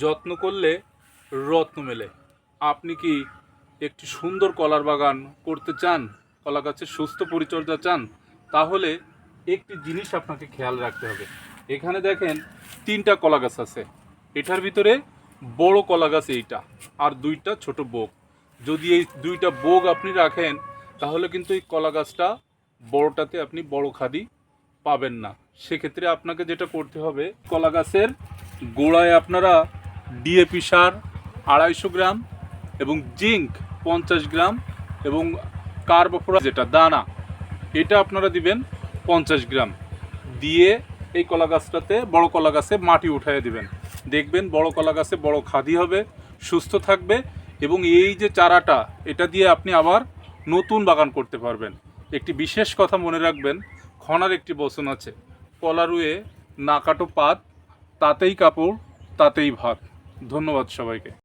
যত্ন করলে রত্ন মেলে। আপনি কি একটি সুন্দর কলার বাগান করতে চান, কলা গাছের সুস্থ পরিচর্যা চান? তাহলে একটি জিনিস আপনাকে খেয়াল রাখতে হবে। এখানে দেখেন 3টা কলা গাছ আছে। এটার ভিতরে বড় কলা গাছ এইটা, আর 2টা ছোট বোগ। যদি এই 2টা বোগ আপনি রাখেন তাহলে কিন্তু এই কলা গাছটা বড়টাতে আপনি বড় খাদি পাবেন না। সেক্ষেত্রে আপনাকে যেটা করতে হবে, কলা গাছের গোড়ায় আপনারা ডিএপি সার 250 গ্রাম এবং জিঙ্ক 50 গ্রাম এবং কার্বোফোরাস যেটা দানা, এটা আপনারা দিবেন 50 গ্রাম দিয়ে এই কলা গাছটাতে, বড় কলা গাছে মাটি উঠাইয়ে দিবেন। দেখবেন বড় কলা গাছে বড় খাদি হবে, সুস্থ থাকবে এবং এই যে চারাটা, এটা দিয়ে আপনি আবার নতুন বাগান করতে পারবেন। একটি বিশেষ কথা মনে রাখবেন, খনার একটি বচন আছে, কলা রুয়ে না কাটো পাত, তাতেই কাপড় তাতেই ভাত। ধন্যবাদ সবাইকে।